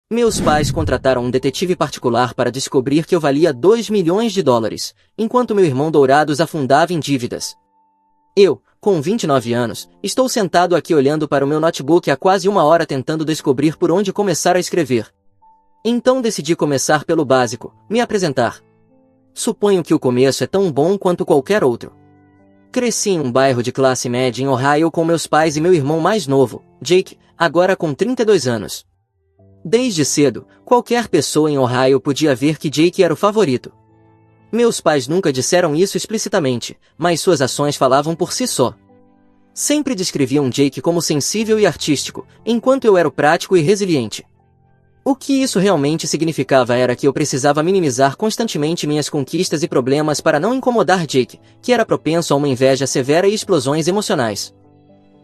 Meus pais contrataram um detetive particular para descobrir que eu valia 2 milhões de dólares, enquanto meu irmão Dourados afundava em dívidas. Eu, com 29 anos, estou sentado aqui olhando para o meu notebook há quase uma hora tentando descobrir por onde começar a escrever. Então decidi começar pelo básico, me apresentar. Suponho que o começo é tão bom quanto qualquer outro. Cresci em um bairro de classe média em Ohio com meus pais e meu irmão mais novo, Jake, agora com 32 anos. Desde cedo, qualquer pessoa em Ohio podia ver que Jake era o favorito. Meus pais nunca disseram isso explicitamente, mas suas ações falavam por si só. Sempre descreviam Jake como sensível e artístico, enquanto eu era o prático e resiliente. O que isso realmente significava era que eu precisava minimizar constantemente minhas conquistas e problemas para não incomodar Jake, que era propenso a uma inveja severa e explosões emocionais.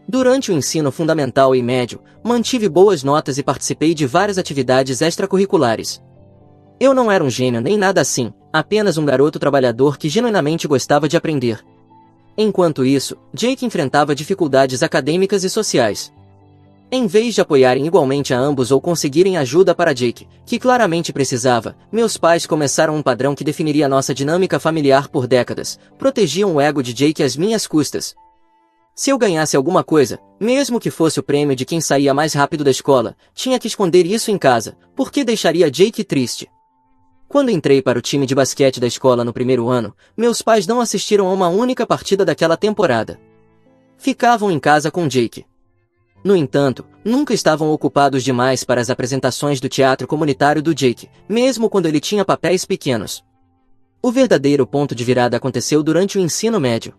Durante o ensino fundamental e médio, mantive boas notas e participei de várias atividades extracurriculares. Eu não era um gênio nem nada assim, apenas um garoto trabalhador que genuinamente gostava de aprender. Enquanto isso, Jake enfrentava dificuldades acadêmicas e sociais. Em vez de apoiarem igualmente a ambos ou conseguirem ajuda para Jake, que claramente precisava, meus pais começaram um padrão que definiria nossa dinâmica familiar por décadas: protegiam o ego de Jake às minhas custas. Se eu ganhasse alguma coisa, mesmo que fosse o prêmio de quem saía mais rápido da escola, tinha que esconder isso em casa, porque deixaria Jake triste. Quando entrei para o time de basquete da escola no primeiro ano, meus pais não assistiram a uma única partida daquela temporada. Ficavam em casa com Jake. No entanto, nunca estavam ocupados demais para as apresentações do teatro comunitário do Jake, mesmo quando ele tinha papéis pequenos. O verdadeiro ponto de virada aconteceu durante o ensino médio.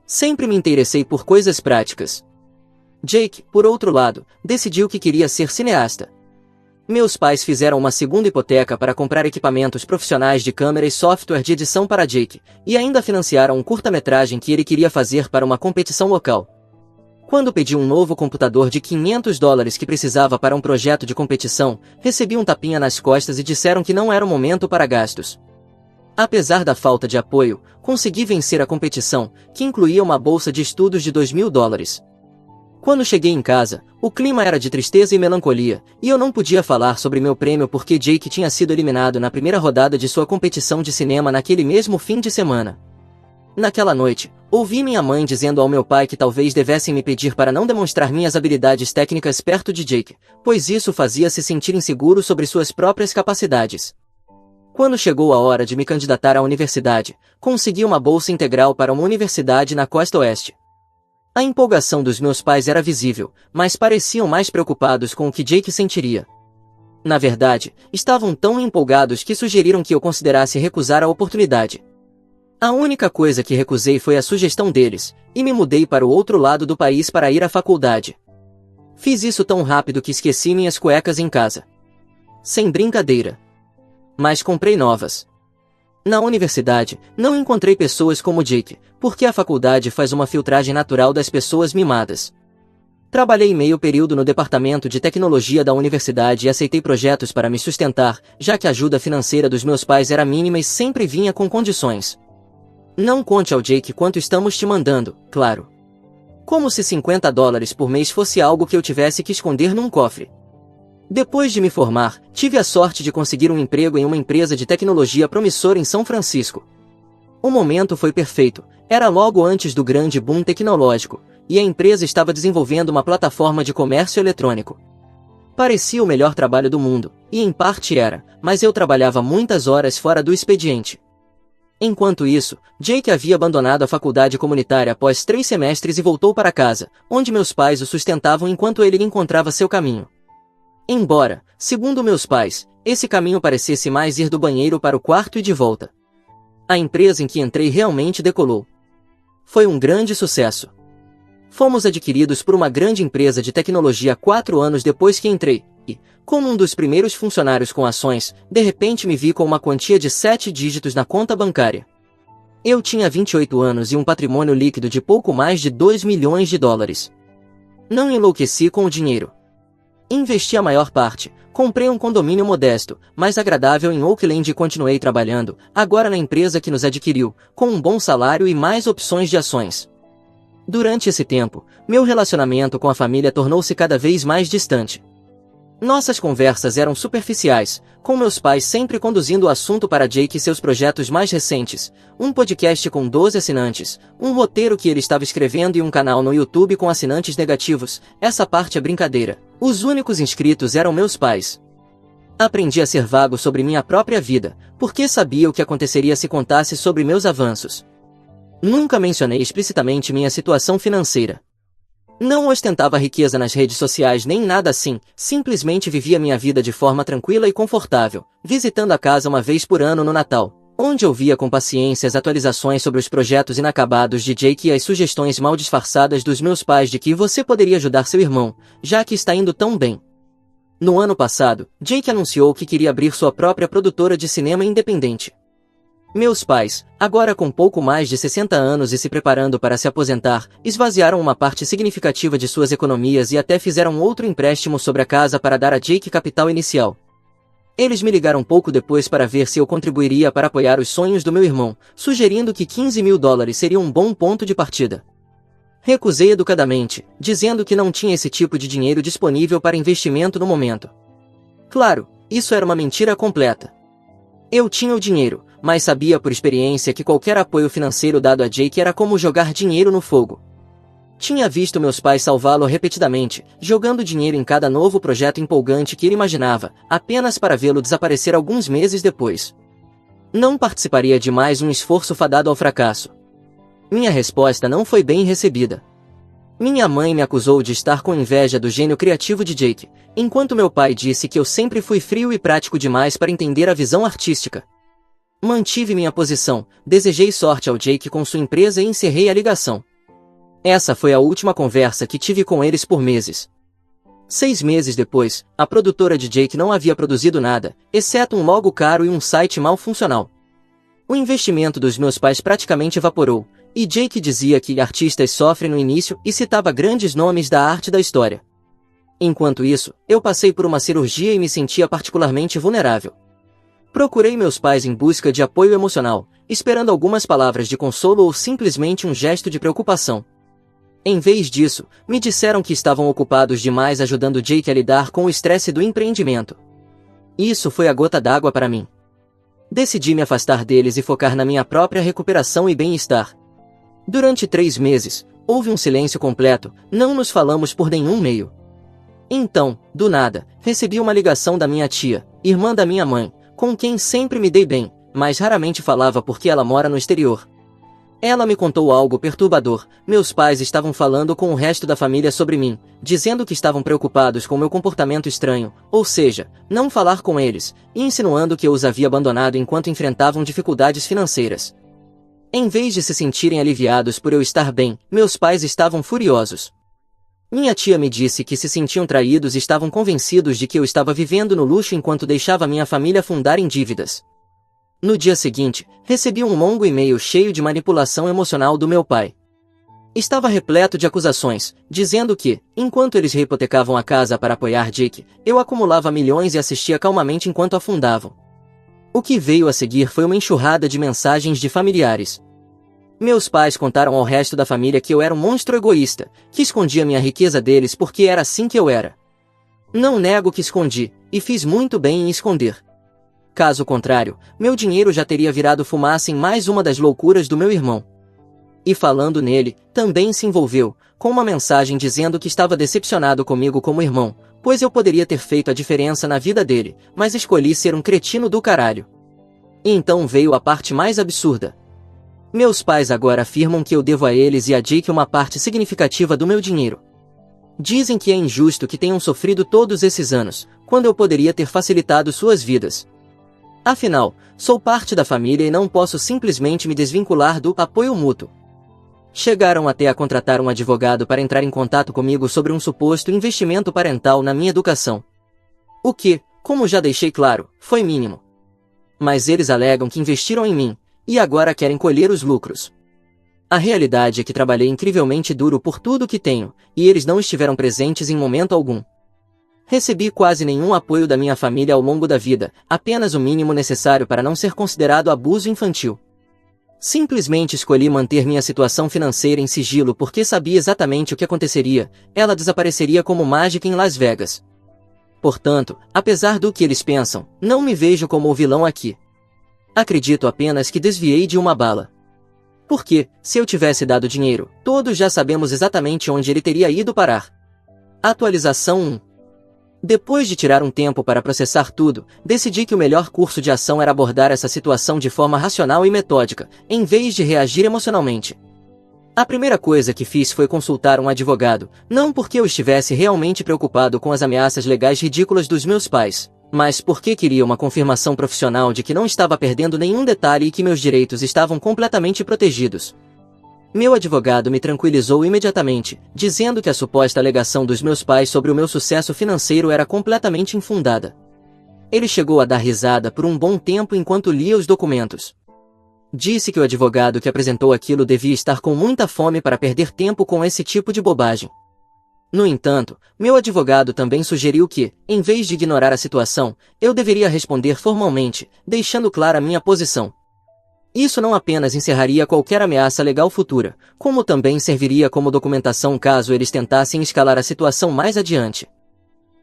Sempre me interessei por coisas práticas. Jake, por outro lado, decidiu que queria ser cineasta. Meus pais fizeram uma segunda hipoteca para comprar equipamentos profissionais de câmera e software de edição para Jake, e ainda financiaram um curta-metragem que ele queria fazer para uma competição local. Quando pedi um novo computador de $500 que precisava para um projeto de competição, recebi um tapinha nas costas e disseram que não era o momento para gastos. Apesar da falta de apoio, consegui vencer a competição, que incluía uma bolsa de estudos de $2.000. Quando cheguei em casa, o clima era de tristeza e melancolia, e eu não podia falar sobre meu prêmio porque Jake tinha sido eliminado na primeira rodada de sua competição de cinema naquele mesmo fim de semana. Naquela noite, ouvi minha mãe dizendo ao meu pai que talvez devessem me pedir para não demonstrar minhas habilidades técnicas perto de Jake, pois isso fazia-se sentir inseguro sobre suas próprias capacidades. Quando chegou a hora de me candidatar à universidade, consegui uma bolsa integral para uma universidade na costa oeste. A empolgação dos meus pais era visível, mas pareciam mais preocupados com o que Jake sentiria. Na verdade, estavam tão empolgados que sugeriram que eu considerasse recusar a oportunidade. A única coisa que recusei foi a sugestão deles, e me mudei para o outro lado do país para ir à faculdade. Fiz isso tão rápido que esqueci minhas cuecas em casa. Sem brincadeira. Mas comprei novas. Na universidade, não encontrei pessoas como Jake, porque a faculdade faz uma filtragem natural das pessoas mimadas. Trabalhei meio período no departamento de tecnologia da universidade e aceitei projetos para me sustentar, já que a ajuda financeira dos meus pais era mínima e sempre vinha com condições. Não conte ao Jake quanto estamos te mandando, claro. Como se $50 por mês fosse algo que eu tivesse que esconder num cofre. Depois de me formar, tive a sorte de conseguir um emprego em uma empresa de tecnologia promissora em São Francisco. O momento foi perfeito, era logo antes do grande boom tecnológico, e a empresa estava desenvolvendo uma plataforma de comércio eletrônico. Parecia o melhor trabalho do mundo, e em parte era, mas eu trabalhava muitas horas fora do expediente. Enquanto isso, Jake havia abandonado a faculdade comunitária após 3 semestres e voltou para casa, onde meus pais o sustentavam enquanto ele encontrava seu caminho. Embora, segundo meus pais, esse caminho parecesse mais ir do banheiro para o quarto e de volta. A empresa em que entrei realmente decolou. Foi um grande sucesso. Fomos adquiridos por uma grande empresa de tecnologia 4 anos depois que entrei, e, como um dos primeiros funcionários com ações, de repente me vi com uma quantia de 7 dígitos na conta bancária. Eu tinha 28 anos e um patrimônio líquido de pouco mais de $2 milhões. Não enlouqueci com o dinheiro. Investi a maior parte, comprei um condomínio modesto, mas agradável em Oakland e continuei trabalhando, agora na empresa que nos adquiriu, com um bom salário e mais opções de ações. Durante esse tempo, meu relacionamento com a família tornou-se cada vez mais distante. Nossas conversas eram superficiais, com meus pais sempre conduzindo o assunto para Jake e seus projetos mais recentes, um podcast com 12 assinantes, um roteiro que ele estava escrevendo e um canal no YouTube com assinantes negativos. Essa parte é brincadeira. Os únicos inscritos eram meus pais. Aprendi a ser vago sobre minha própria vida, porque sabia o que aconteceria se contasse sobre meus avanços. Nunca mencionei explicitamente minha situação financeira. Não ostentava riqueza nas redes sociais nem nada assim, simplesmente vivia minha vida de forma tranquila e confortável, visitando a casa uma vez por ano no Natal, onde ouvia com paciência as atualizações sobre os projetos inacabados de Jake e as sugestões mal disfarçadas dos meus pais de que você poderia ajudar seu irmão, já que está indo tão bem. No ano passado, Jake anunciou que queria abrir sua própria produtora de cinema independente. Meus pais, agora com pouco mais de 60 anos e se preparando para se aposentar, esvaziaram uma parte significativa de suas economias e até fizeram outro empréstimo sobre a casa para dar a Jake capital inicial. Eles me ligaram pouco depois para ver se eu contribuiria para apoiar os sonhos do meu irmão, sugerindo que $15.000 seria um bom ponto de partida. Recusei educadamente, dizendo que não tinha esse tipo de dinheiro disponível para investimento no momento. Claro, isso era uma mentira completa. Eu tinha o dinheiro, mas sabia por experiência que qualquer apoio financeiro dado a Jake era como jogar dinheiro no fogo. Tinha visto meus pais salvá-lo repetidamente, jogando dinheiro em cada novo projeto empolgante que ele imaginava, apenas para vê-lo desaparecer alguns meses depois. Não participaria de mais um esforço fadado ao fracasso. Minha resposta não foi bem recebida. Minha mãe me acusou de estar com inveja do gênio criativo de Jake, enquanto meu pai disse que eu sempre fui frio e prático demais para entender a visão artística. Mantive minha posição, desejei sorte ao Jake com sua empresa e encerrei a ligação. Essa foi a última conversa que tive com eles por meses. 6 meses depois, a produtora de Jake não havia produzido nada, exceto um logo caro e um site mal funcional. O investimento dos meus pais praticamente evaporou, e Jake dizia que artistas sofrem no início e citava grandes nomes da arte da história. Enquanto isso, eu passei por uma cirurgia e me sentia particularmente vulnerável. Procurei meus pais em busca de apoio emocional, esperando algumas palavras de consolo ou simplesmente um gesto de preocupação. Em vez disso, me disseram que estavam ocupados demais ajudando Jake a lidar com o estresse do empreendimento. Isso foi a gota d'água para mim. Decidi me afastar deles e focar na minha própria recuperação e bem-estar. Durante 3 meses, houve um silêncio completo, não nos falamos por nenhum meio. Então, do nada, recebi uma ligação da minha tia, irmã da minha mãe, com quem sempre me dei bem, mas raramente falava porque ela mora no exterior. Ela me contou algo perturbador. Meus pais estavam falando com o resto da família sobre mim, dizendo que estavam preocupados com meu comportamento estranho, ou seja, não falar com eles, e insinuando que eu os havia abandonado enquanto enfrentavam dificuldades financeiras. Em vez de se sentirem aliviados por eu estar bem, meus pais estavam furiosos. Minha tia me disse que se sentiam traídos e estavam convencidos de que eu estava vivendo no luxo enquanto deixava minha família afundar em dívidas. No dia seguinte, recebi um longo e-mail cheio de manipulação emocional do meu pai. Estava repleto de acusações, dizendo que, enquanto eles hipotecavam a casa para apoiar Jake, eu acumulava milhões e assistia calmamente enquanto afundavam. O que veio a seguir foi uma enxurrada de mensagens de familiares. Meus pais contaram ao resto da família que eu era um monstro egoísta, que escondia minha riqueza deles porque era assim que eu era. Não nego que escondi, e fiz muito bem em esconder. Caso contrário, meu dinheiro já teria virado fumaça em mais uma das loucuras do meu irmão. E falando nele, também se envolveu, com uma mensagem dizendo que estava decepcionado comigo como irmão, pois eu poderia ter feito a diferença na vida dele, mas escolhi ser um cretino do caralho. E então veio a parte mais absurda. Meus pais agora afirmam que eu devo a eles e a Jake uma parte significativa do meu dinheiro. Dizem que é injusto que tenham sofrido todos esses anos, quando eu poderia ter facilitado suas vidas. Afinal, sou parte da família e não posso simplesmente me desvincular do apoio mútuo. Chegaram até a contratar um advogado para entrar em contato comigo sobre um suposto investimento parental na minha educação. O que, como já deixei claro, foi mínimo. Mas eles alegam que investiram em mim, e agora querem colher os lucros. A realidade é que trabalhei incrivelmente duro por tudo que tenho, e eles não estiveram presentes em momento algum. Recebi quase nenhum apoio da minha família ao longo da vida, apenas o mínimo necessário para não ser considerado abuso infantil. Simplesmente escolhi manter minha situação financeira em sigilo porque sabia exatamente o que aconteceria, ela desapareceria como mágica em Las Vegas. Portanto, apesar do que eles pensam, não me vejo como o vilão aqui. Acredito apenas que desviei de uma bala. Porque, se eu tivesse dado dinheiro, todos já sabemos exatamente onde ele teria ido parar. Atualização 1. Depois de tirar um tempo para processar tudo, decidi que o melhor curso de ação era abordar essa situação de forma racional e metódica, em vez de reagir emocionalmente. A primeira coisa que fiz foi consultar um advogado, não porque eu estivesse realmente preocupado com as ameaças legais ridículas dos meus pais, mas porque queria uma confirmação profissional de que não estava perdendo nenhum detalhe e que meus direitos estavam completamente protegidos. Meu advogado me tranquilizou imediatamente, dizendo que a suposta alegação dos meus pais sobre o meu sucesso financeiro era completamente infundada. Ele chegou a dar risada por um bom tempo enquanto lia os documentos. Disse que o advogado que apresentou aquilo devia estar com muita fome para perder tempo com esse tipo de bobagem. No entanto, meu advogado também sugeriu que, em vez de ignorar a situação, eu deveria responder formalmente, deixando clara minha posição. Isso não apenas encerraria qualquer ameaça legal futura, como também serviria como documentação caso eles tentassem escalar a situação mais adiante.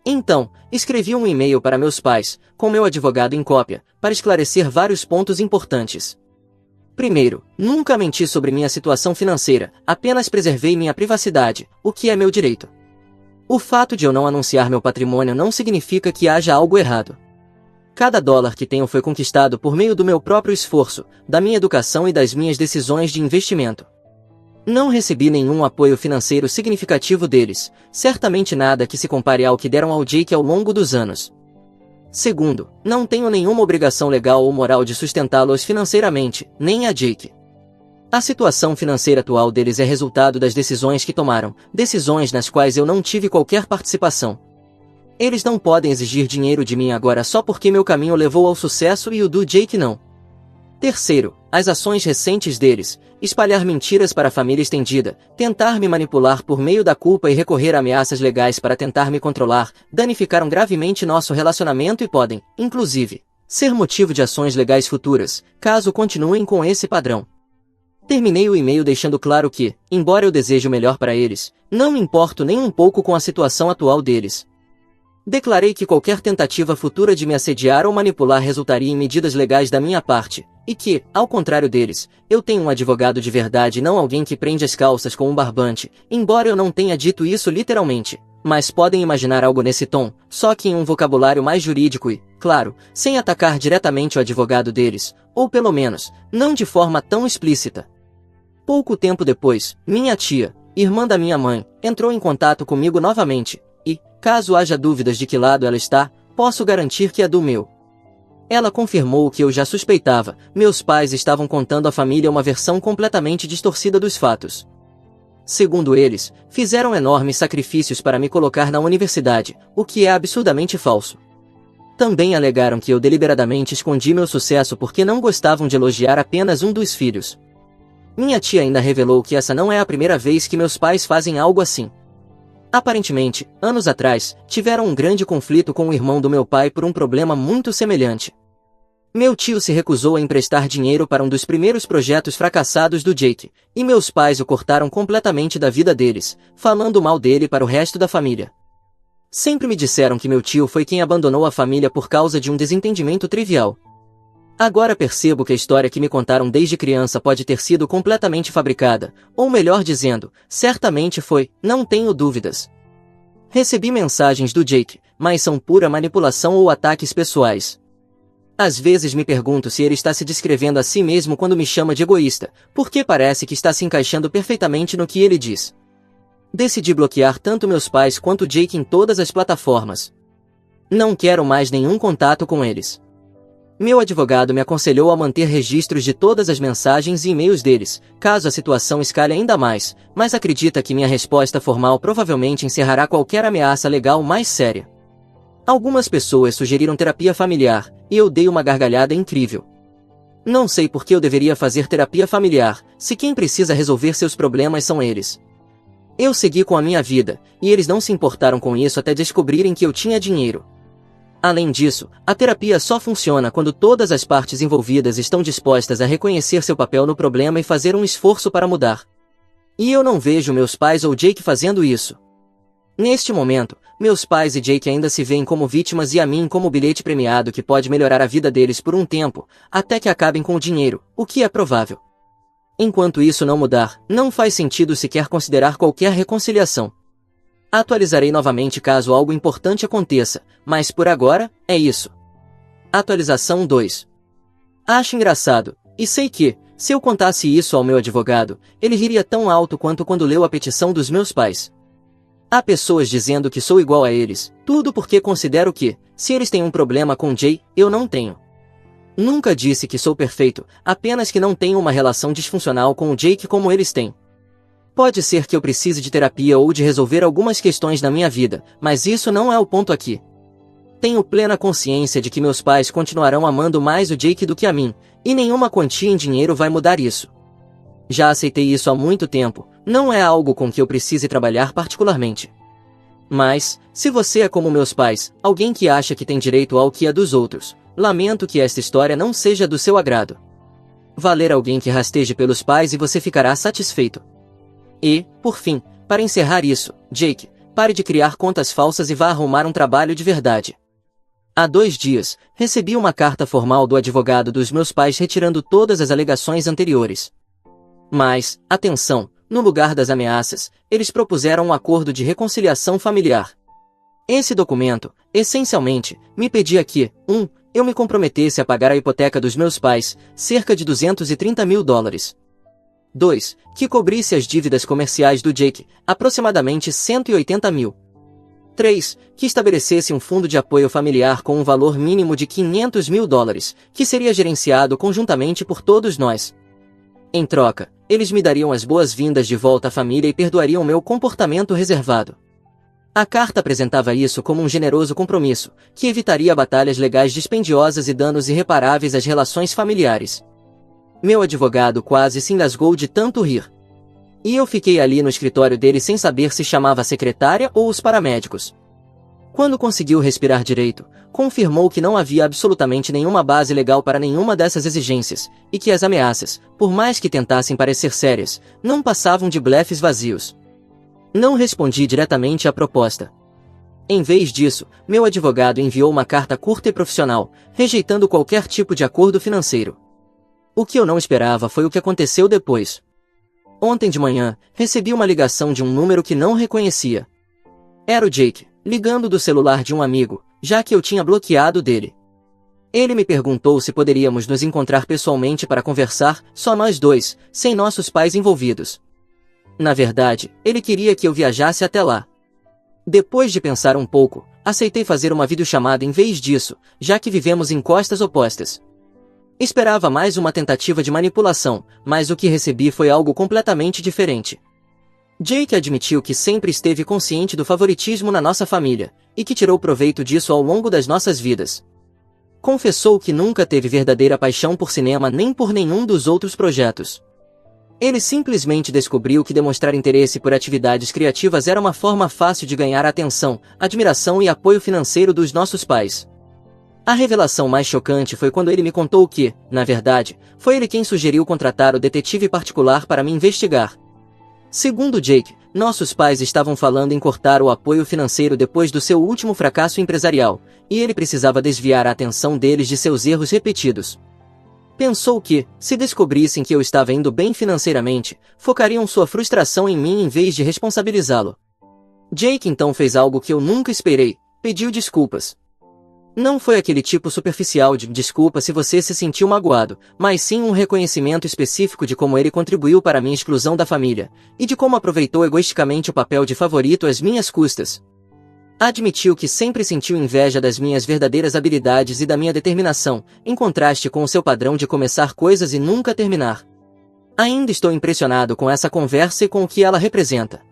Então, escrevi um e-mail para meus pais, com meu advogado em cópia, para esclarecer vários pontos importantes. Primeiro, nunca menti sobre minha situação financeira, apenas preservei minha privacidade, o que é meu direito. O fato de eu não anunciar meu patrimônio não significa que haja algo errado. Cada dólar que tenho foi conquistado por meio do meu próprio esforço, da minha educação e das minhas decisões de investimento. Não recebi nenhum apoio financeiro significativo deles, certamente nada que se compare ao que deram ao Jake ao longo dos anos. Segundo, não tenho nenhuma obrigação legal ou moral de sustentá-los financeiramente, nem a Jake. A situação financeira atual deles é resultado das decisões que tomaram, decisões nas quais eu não tive qualquer participação. Eles não podem exigir dinheiro de mim agora só porque meu caminho levou ao sucesso e o do Jake não. Terceiro, as ações recentes deles, espalhar mentiras para a família estendida, tentar me manipular por meio da culpa e recorrer a ameaças legais para tentar me controlar, danificaram gravemente nosso relacionamento e podem, inclusive, ser motivo de ações legais futuras, caso continuem com esse padrão. Terminei o e-mail deixando claro que, embora eu deseje o melhor para eles, não me importo nem um pouco com a situação atual deles. Declarei que qualquer tentativa futura de me assediar ou manipular resultaria em medidas legais da minha parte, e que, ao contrário deles, eu tenho um advogado de verdade e não alguém que prende as calças com um barbante, embora eu não tenha dito isso literalmente, mas podem imaginar algo nesse tom, só que em um vocabulário mais jurídico e, claro, sem atacar diretamente o advogado deles, ou pelo menos, não de forma tão explícita. Pouco tempo depois, minha tia, irmã da minha mãe, entrou em contato comigo novamente, e, caso haja dúvidas de que lado ela está, posso garantir que é do meu. Ela confirmou o que eu já suspeitava, meus pais estavam contando à família uma versão completamente distorcida dos fatos. Segundo eles, fizeram enormes sacrifícios para me colocar na universidade, o que é absurdamente falso. Também alegaram que eu deliberadamente escondi meu sucesso porque não gostavam de elogiar apenas um dos filhos. Minha tia ainda revelou que essa não é a primeira vez que meus pais fazem algo assim. Aparentemente, anos atrás, tiveram um grande conflito com o irmão do meu pai por um problema muito semelhante. Meu tio se recusou a emprestar dinheiro para um dos primeiros projetos fracassados do Jake, e meus pais o cortaram completamente da vida deles, falando mal dele para o resto da família. Sempre me disseram que meu tio foi quem abandonou a família por causa de um desentendimento trivial. Agora percebo que a história que me contaram desde criança pode ter sido completamente fabricada, ou melhor dizendo, certamente foi, não tenho dúvidas. Recebi mensagens do Jake, mas são pura manipulação ou ataques pessoais. Às vezes me pergunto se ele está se descrevendo a si mesmo quando me chama de egoísta, porque parece que está se encaixando perfeitamente no que ele diz. Decidi bloquear tanto meus pais quanto Jake em todas as plataformas. Não quero mais nenhum contato com eles. Meu advogado me aconselhou a manter registros de todas as mensagens e e-mails deles, caso a situação escale ainda mais, mas acredita que minha resposta formal provavelmente encerrará qualquer ameaça legal mais séria. Algumas pessoas sugeriram terapia familiar, e eu dei uma gargalhada incrível. Não sei por que eu deveria fazer terapia familiar, se quem precisa resolver seus problemas são eles. Eu segui com a minha vida, e eles não se importaram com isso até descobrirem que eu tinha dinheiro. Além disso, a terapia só funciona quando todas as partes envolvidas estão dispostas a reconhecer seu papel no problema e fazer um esforço para mudar. E eu não vejo meus pais ou Jake fazendo isso. Neste momento, meus pais e Jake ainda se veem como vítimas e a mim como bilhete premiado que pode melhorar a vida deles por um tempo, até que acabem com o dinheiro, o que é provável. Enquanto isso não mudar, não faz sentido sequer considerar qualquer reconciliação. Atualizarei novamente caso algo importante aconteça, mas por agora, é isso. Atualização 2. Acho engraçado, e sei que, se eu contasse isso ao meu advogado, ele riria tão alto quanto quando leu a petição dos meus pais. Há pessoas dizendo que sou igual a eles, tudo porque considero que, se eles têm um problema com Jay, eu não tenho. Nunca disse que sou perfeito, apenas que não tenho uma relação disfuncional com o Jake como eles têm. Pode ser que eu precise de terapia ou de resolver algumas questões na minha vida, mas isso não é o ponto aqui. Tenho plena consciência de que meus pais continuarão amando mais o Jake do que a mim, e nenhuma quantia em dinheiro vai mudar isso. Já aceitei isso há muito tempo, não é algo com que eu precise trabalhar particularmente. Mas, se você é como meus pais, alguém que acha que tem direito ao que é dos outros, lamento que esta história não seja do seu agrado. Valer alguém que rasteje pelos pais e você ficará satisfeito. E, por fim, para encerrar isso, Jake, pare de criar contas falsas e vá arrumar um trabalho de verdade. Há 2 dias, recebi uma carta formal do advogado dos meus pais retirando todas as alegações anteriores. Mas, atenção, no lugar das ameaças, eles propuseram um acordo de reconciliação familiar. Esse documento, essencialmente, me pedia que, 1. Eu me comprometesse a pagar a hipoteca dos meus pais, cerca de $230 mil. 2. Que cobrisse as dívidas comerciais do Jake, aproximadamente 180 mil. 3. Que estabelecesse um fundo de apoio familiar com um valor mínimo de $500 mil, que seria gerenciado conjuntamente por todos nós. Em troca, eles me dariam as boas-vindas de volta à família e perdoariam meu comportamento reservado. A carta apresentava isso como um generoso compromisso, que evitaria batalhas legais dispendiosas e danos irreparáveis às relações familiares. Meu advogado quase se engasgou de tanto rir. E eu fiquei ali no escritório dele sem saber se chamava a secretária ou os paramédicos. Quando conseguiu respirar direito, confirmou que não havia absolutamente nenhuma base legal para nenhuma dessas exigências, e que as ameaças, por mais que tentassem parecer sérias, não passavam de blefes vazios. Não respondi diretamente à proposta. Em vez disso, meu advogado enviou uma carta curta e profissional, rejeitando qualquer tipo de acordo financeiro. O que eu não esperava foi o que aconteceu depois. Ontem de manhã, recebi uma ligação de um número que não reconhecia. Era o Jake, ligando do celular de um amigo, já que eu tinha bloqueado dele. Ele me perguntou se poderíamos nos encontrar pessoalmente para conversar, só nós dois, sem nossos pais envolvidos. Na verdade, ele queria que eu viajasse até lá. Depois de pensar um pouco, aceitei fazer uma videochamada em vez disso, já que vivemos em costas opostas. Esperava mais uma tentativa de manipulação, mas o que recebi foi algo completamente diferente. Jake admitiu que sempre esteve consciente do favoritismo na nossa família, e que tirou proveito disso ao longo das nossas vidas. Confessou que nunca teve verdadeira paixão por cinema nem por nenhum dos outros projetos. Ele simplesmente descobriu que demonstrar interesse por atividades criativas era uma forma fácil de ganhar a atenção, admiração e apoio financeiro dos nossos pais. A revelação mais chocante foi quando ele me contou que, na verdade, foi ele quem sugeriu contratar o detetive particular para me investigar. Segundo Jake, nossos pais estavam falando em cortar o apoio financeiro depois do seu último fracasso empresarial, e ele precisava desviar a atenção deles de seus erros repetidos. Pensou que, se descobrissem que eu estava indo bem financeiramente, focariam sua frustração em mim em vez de responsabilizá-lo. Jake então fez algo que eu nunca esperei, pediu desculpas. Não foi aquele tipo superficial de desculpa se você se sentiu magoado, mas sim um reconhecimento específico de como ele contribuiu para minha exclusão da família, e de como aproveitou egoisticamente o papel de favorito às minhas custas. Admitiu que sempre sentiu inveja das minhas verdadeiras habilidades e da minha determinação, em contraste com o seu padrão de começar coisas e nunca terminar. Ainda estou impressionado com essa conversa e com o que ela representa.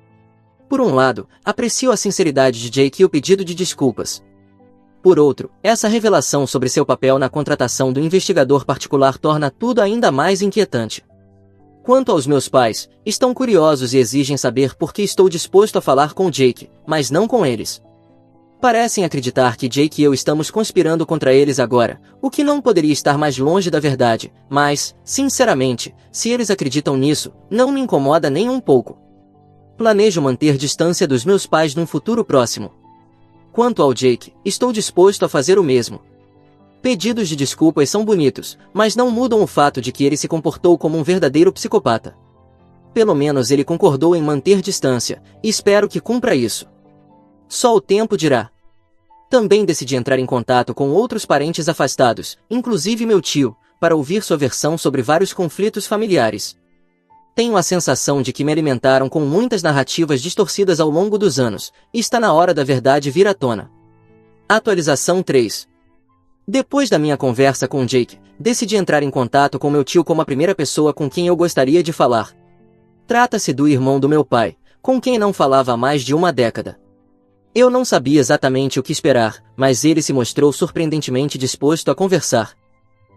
Por um lado, aprecio a sinceridade de Jake e o pedido de desculpas. Por outro, essa revelação sobre seu papel na contratação do investigador particular torna tudo ainda mais inquietante. Quanto aos meus pais, estão curiosos e exigem saber por que estou disposto a falar com Jake, mas não com eles. Parecem acreditar que Jake e eu estamos conspirando contra eles agora, o que não poderia estar mais longe da verdade, mas, sinceramente, se eles acreditam nisso, não me incomoda nem um pouco. Planejo manter distância dos meus pais num futuro próximo. Quanto ao Jake, estou disposto a fazer o mesmo. Pedidos de desculpas são bonitos, mas não mudam o fato de que ele se comportou como um verdadeiro psicopata. Pelo menos ele concordou em manter distância, e espero que cumpra isso. Só o tempo dirá. Também decidi entrar em contato com outros parentes afastados, inclusive meu tio, para ouvir sua versão sobre vários conflitos familiares. Tenho a sensação de que me alimentaram com muitas narrativas distorcidas ao longo dos anos, e está na hora da verdade vir à tona. Atualização 3. Depois da minha conversa com Jake, decidi entrar em contato com meu tio como a primeira pessoa com quem eu gostaria de falar. Trata-se do irmão do meu pai, com quem não falava há mais de uma década. Eu não sabia exatamente o que esperar, mas ele se mostrou surpreendentemente disposto a conversar.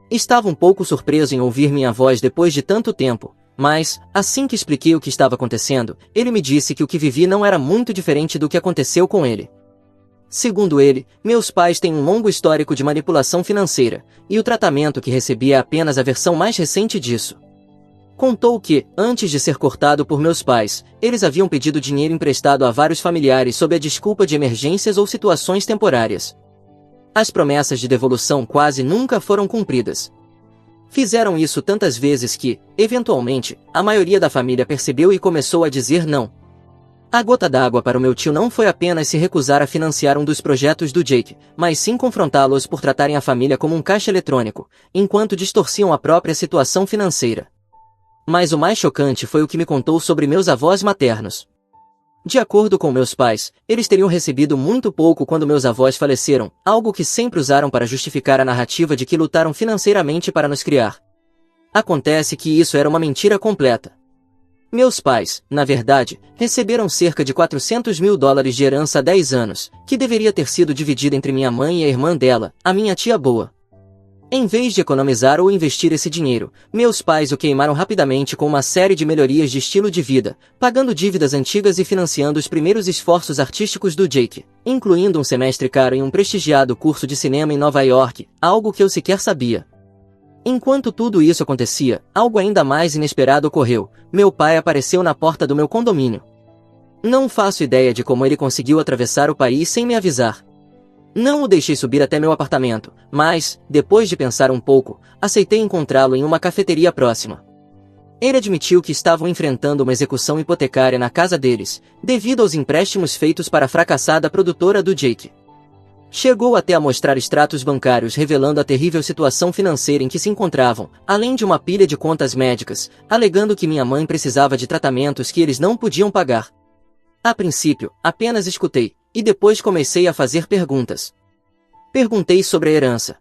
Estava um pouco surpreso em ouvir minha voz depois de tanto tempo, mas, assim que expliquei o que estava acontecendo, ele me disse que o que vivi não era muito diferente do que aconteceu com ele. Segundo ele, meus pais têm um longo histórico de manipulação financeira, e o tratamento que recebi é apenas a versão mais recente disso. Contou que, antes de ser cortado por meus pais, eles haviam pedido dinheiro emprestado a vários familiares sob a desculpa de emergências ou situações temporárias. As promessas de devolução quase nunca foram cumpridas. Fizeram isso tantas vezes que, eventualmente, a maioria da família percebeu e começou a dizer não. A gota d'água para o meu tio não foi apenas se recusar a financiar um dos projetos do Jake, mas sim confrontá-los por tratarem a família como um caixa eletrônico, enquanto distorciam a própria situação financeira. Mas o mais chocante foi o que me contou sobre meus avós maternos. De acordo com meus pais, eles teriam recebido muito pouco quando meus avós faleceram, algo que sempre usaram para justificar a narrativa de que lutaram financeiramente para nos criar. Acontece que isso era uma mentira completa. Meus pais, na verdade, receberam cerca de $400 mil de herança há 10 anos, que deveria ter sido dividida entre minha mãe e a irmã dela, a minha tia boa. Em vez de economizar ou investir esse dinheiro, meus pais o queimaram rapidamente com uma série de melhorias de estilo de vida, pagando dívidas antigas e financiando os primeiros esforços artísticos do Jake, incluindo um semestre caro em um prestigiado curso de cinema em Nova York, algo que eu sequer sabia. Enquanto tudo isso acontecia, algo ainda mais inesperado ocorreu. Meu pai apareceu na porta do meu condomínio. Não faço ideia de como ele conseguiu atravessar o país sem me avisar. Não o deixei subir até meu apartamento, mas, depois de pensar um pouco, aceitei encontrá-lo em uma cafeteria próxima. Ele admitiu que estavam enfrentando uma execução hipotecária na casa deles, devido aos empréstimos feitos para a fracassada produtora do Jake. Chegou até a mostrar extratos bancários revelando a terrível situação financeira em que se encontravam, além de uma pilha de contas médicas, alegando que minha mãe precisava de tratamentos que eles não podiam pagar. A princípio, apenas escutei, e depois comecei a fazer perguntas. Perguntei sobre a herança.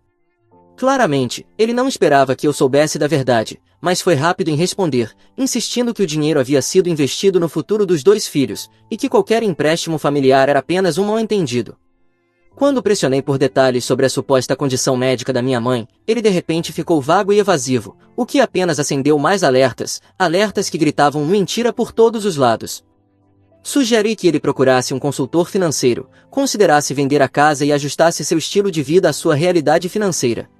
Claramente, ele não esperava que eu soubesse da verdade, mas foi rápido em responder, insistindo que o dinheiro havia sido investido no futuro dos 2 filhos, e que qualquer empréstimo familiar era apenas um mal-entendido. Quando pressionei por detalhes sobre a suposta condição médica da minha mãe, ele de repente ficou vago e evasivo, o que apenas acendeu mais alertas que gritavam mentira por todos os lados. Sugeri que ele procurasse um consultor financeiro, considerasse vender a casa e ajustasse seu estilo de vida à sua realidade financeira.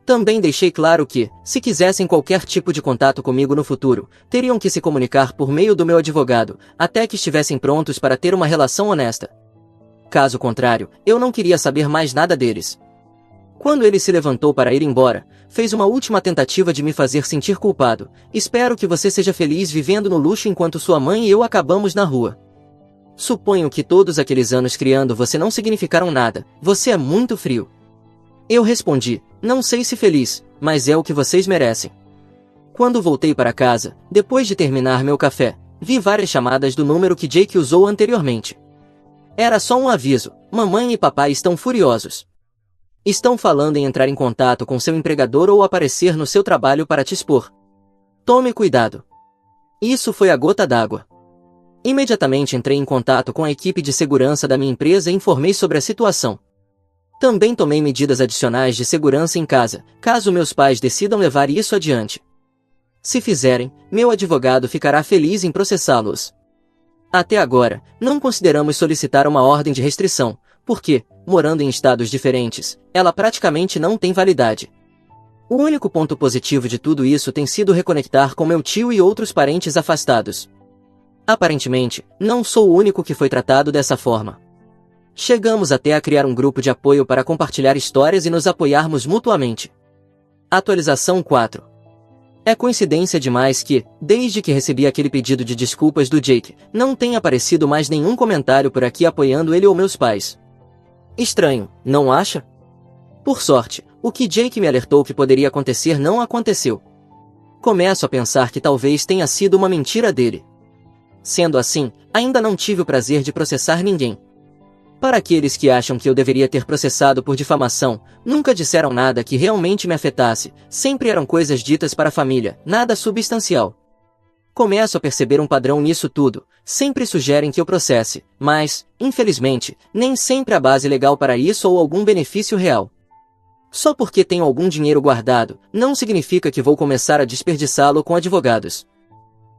Também deixei claro que, se quisessem qualquer tipo de contato comigo no futuro, teriam que se comunicar por meio do meu advogado, até que estivessem prontos para ter uma relação honesta. Caso contrário, eu não queria saber mais nada deles. Quando ele se levantou para ir embora, fez uma última tentativa de me fazer sentir culpado. Espero que você seja feliz vivendo no luxo enquanto sua mãe e eu acabamos na rua. Suponho que todos aqueles anos criando você não significaram nada, você é muito frio. Eu respondi, não sei se feliz, mas é o que vocês merecem. Quando voltei para casa, depois de terminar meu café, vi várias chamadas do número que Jake usou anteriormente. Era só um aviso, mamãe e papai estão furiosos. Estão falando em entrar em contato com seu empregador ou aparecer no seu trabalho para te expor. Tome cuidado. Isso foi a gota d'água. Imediatamente entrei em contato com a equipe de segurança da minha empresa e informei sobre a situação. Também tomei medidas adicionais de segurança em casa, caso meus pais decidam levar isso adiante. Se fizerem, meu advogado ficará feliz em processá-los. Até agora, não consideramos solicitar uma ordem de restrição, porque, morando em estados diferentes, ela praticamente não tem validade. O único ponto positivo de tudo isso tem sido reconectar com meu tio e outros parentes afastados. Aparentemente, não sou o único que foi tratado dessa forma. Chegamos até a criar um grupo de apoio para compartilhar histórias e nos apoiarmos mutuamente. Atualização 4. É coincidência demais que, desde que recebi aquele pedido de desculpas do Jake, não tenha aparecido mais nenhum comentário por aqui apoiando ele ou meus pais. Estranho, não acha? Por sorte, o que Jake me alertou que poderia acontecer não aconteceu. Começo a pensar que talvez tenha sido uma mentira dele. Sendo assim, ainda não tive o prazer de processar ninguém. Para aqueles que acham que eu deveria ter processado por difamação, nunca disseram nada que realmente me afetasse, sempre eram coisas ditas para a família, nada substancial. Começo a perceber um padrão nisso tudo, sempre sugerem que eu processe, mas, infelizmente, nem sempre há base legal para isso ou algum benefício real. Só porque tenho algum dinheiro guardado, não significa que vou começar a desperdiçá-lo com advogados.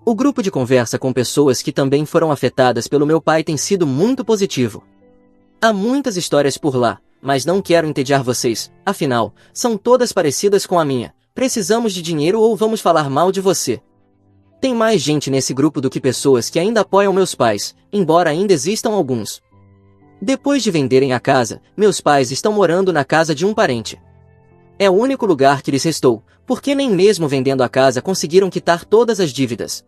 O grupo de conversa com pessoas que também foram afetadas pelo meu pai tem sido muito positivo. Há muitas histórias por lá, mas não quero entediar vocês, afinal, são todas parecidas com a minha. Precisamos de dinheiro ou vamos falar mal de você. Tem mais gente nesse grupo do que pessoas que ainda apoiam meus pais, embora ainda existam alguns. Depois de venderem a casa, meus pais estão morando na casa de um parente. É o único lugar que lhes restou, porque nem mesmo vendendo a casa conseguiram quitar todas as dívidas.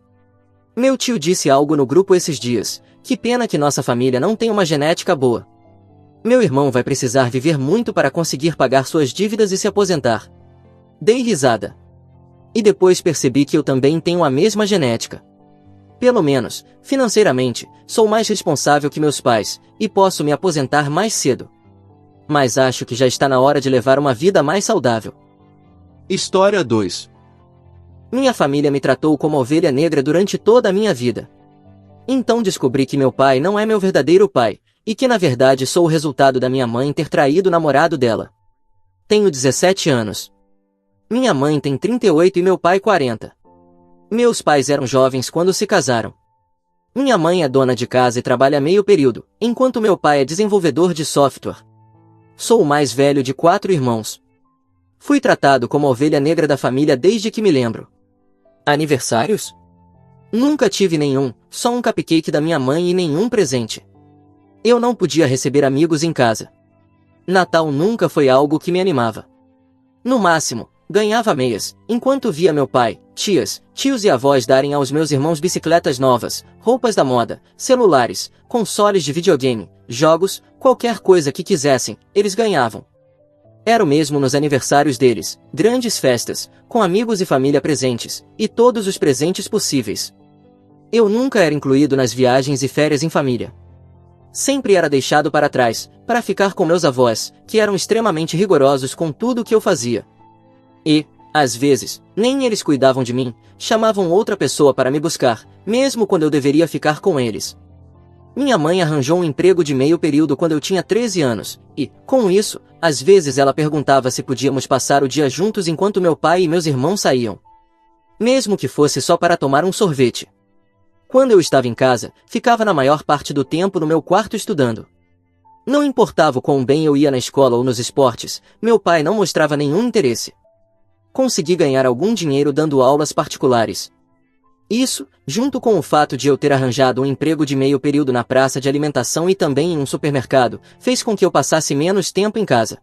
Meu tio disse algo no grupo esses dias, que pena que nossa família não tem uma genética boa. Meu irmão vai precisar viver muito para conseguir pagar suas dívidas e se aposentar. Dei risada. E depois percebi que eu também tenho a mesma genética. Pelo menos, financeiramente, sou mais responsável que meus pais, e posso me aposentar mais cedo. Mas acho que já está na hora de levar uma vida mais saudável. História 2. Minha família me tratou como ovelha negra durante toda a minha vida. Então descobri que meu pai não é meu verdadeiro pai, e que na verdade sou o resultado da minha mãe ter traído o namorado dela. Tenho 17 anos. Minha mãe tem 38 e meu pai 40. Meus pais eram jovens quando se casaram. Minha mãe é dona de casa e trabalha meio período, enquanto meu pai é desenvolvedor de software. Sou o mais velho de 4 irmãos. Fui tratado como a ovelha negra da família desde que me lembro. Aniversários? Nunca tive nenhum, só um cupcake da minha mãe e nenhum presente. Eu não podia receber amigos em casa. Natal nunca foi algo que me animava. No máximo, ganhava meias, enquanto via meu pai, tias, tios e avós darem aos meus irmãos bicicletas novas, roupas da moda, celulares, consoles de videogame, jogos, qualquer coisa que quisessem, eles ganhavam. Era o mesmo nos aniversários deles, grandes festas, com amigos e família presentes, e todos os presentes possíveis. Eu nunca era incluído nas viagens e férias em família. Sempre era deixado para trás, para ficar com meus avós, que eram extremamente rigorosos com tudo o que eu fazia. E, às vezes, nem eles cuidavam de mim, chamavam outra pessoa para me buscar, mesmo quando eu deveria ficar com eles. Minha mãe arranjou um emprego de meio período quando eu tinha 13 anos, e, com isso, às vezes ela perguntava se podíamos passar o dia juntos enquanto meu pai e meus irmãos saíam. Mesmo que fosse só para tomar um sorvete. Quando eu estava em casa, ficava na maior parte do tempo no meu quarto estudando. Não importava o quão bem eu ia na escola ou nos esportes, meu pai não mostrava nenhum interesse. Consegui ganhar algum dinheiro dando aulas particulares. Isso, junto com o fato de eu ter arranjado um emprego de meio período na praça de alimentação e também em um supermercado, fez com que eu passasse menos tempo em casa.